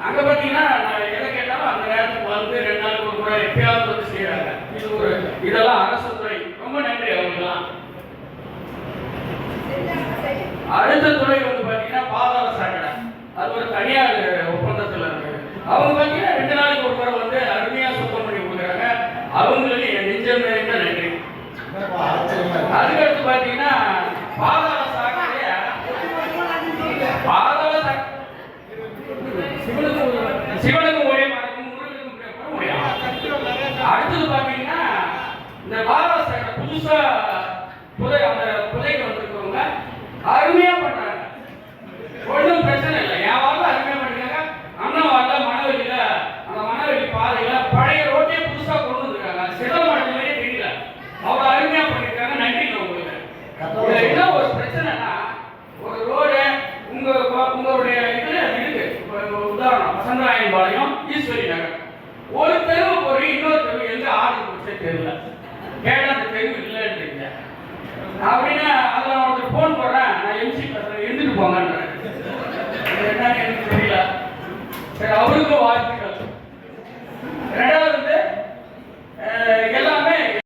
அங்க பாத்தீங்கன்னா எதை கேட்டாலும் அந்த நேரத்துக்கு வந்து 2 நாளுக்கு ஒரு முறை எப்பயாவது வந்து செய்யறாங்க. இதெல்லாம் அரசு துறை, ரொம்ப நன்றி அவங்கலாம். அடுத்த துறை வந்து பாத்தீங்கன்னா பாதாள சாக்கடை, அது ஒரு தனியார் ஒப்பந்தத்தில் இருக்கு. அவங்க பாத்தீங்கன்னா 2 நாளுக்கு ஒரு முறை வந்து அருமையா சுத்தம் பண்ணி கொடுக்குறாங்க. அவங்களுக்கு என் நெஞ்சம் நிறைந்த நன்றி. அதுக்கடுத்து பாத்தீங்கன்னா பாதாள சாக்கடைய சிவனுக்கும் ஒரே மரக்கும் முருகனுக்கும் ஒரே. அடுத்தது பாத்தீங்கன்னா இந்த பாதாள சாக்கடை புதுசா அந்த புதைக்கு வந்திருக்கவங்க அருமையா பண்றாங்க. ஒன்றும் பிரச்சனை இல்லை, என் வாழ்ல அருமையா பண்ணிருக்காங்க. அண்ணன் வாழ்ல மணவெளியில அந்த மணவெளி பாதையில பழைய ரோட்டையே புதுசா கொண்டு வந்திருக்காங்க. சிதம் மடங்களே தெரியல, அவ்வளவு அருமையா பண்ணிருக்காங்க. நன்றிங்க உங்களுக்கு. இதுல என்ன ஒரு பிரச்சனைனா, ஒரு ரோடு உங்களுடைய இதுல இருக்கு. உதாரணம் வசந்தராயன் பாளையம், ஈஸ்வரி நகர், ஒரு தெருவு போய் இன்னொரு தெருவு எங்க ஆர்டர் கொடுத்தே தெரியல. கேட்டா அந்த தெருவு இல்லைன்றீங்க அப்படின்னா அதுல அவனுக்கு போன் போடுறேன், நான் எம்சி பேசுறேன், இருந்துட்டு போங்கன்றேன். என்னன்னு எனக்கு தெரியல. சரி, அவருக்கும் வாழ்த்துக்கள்.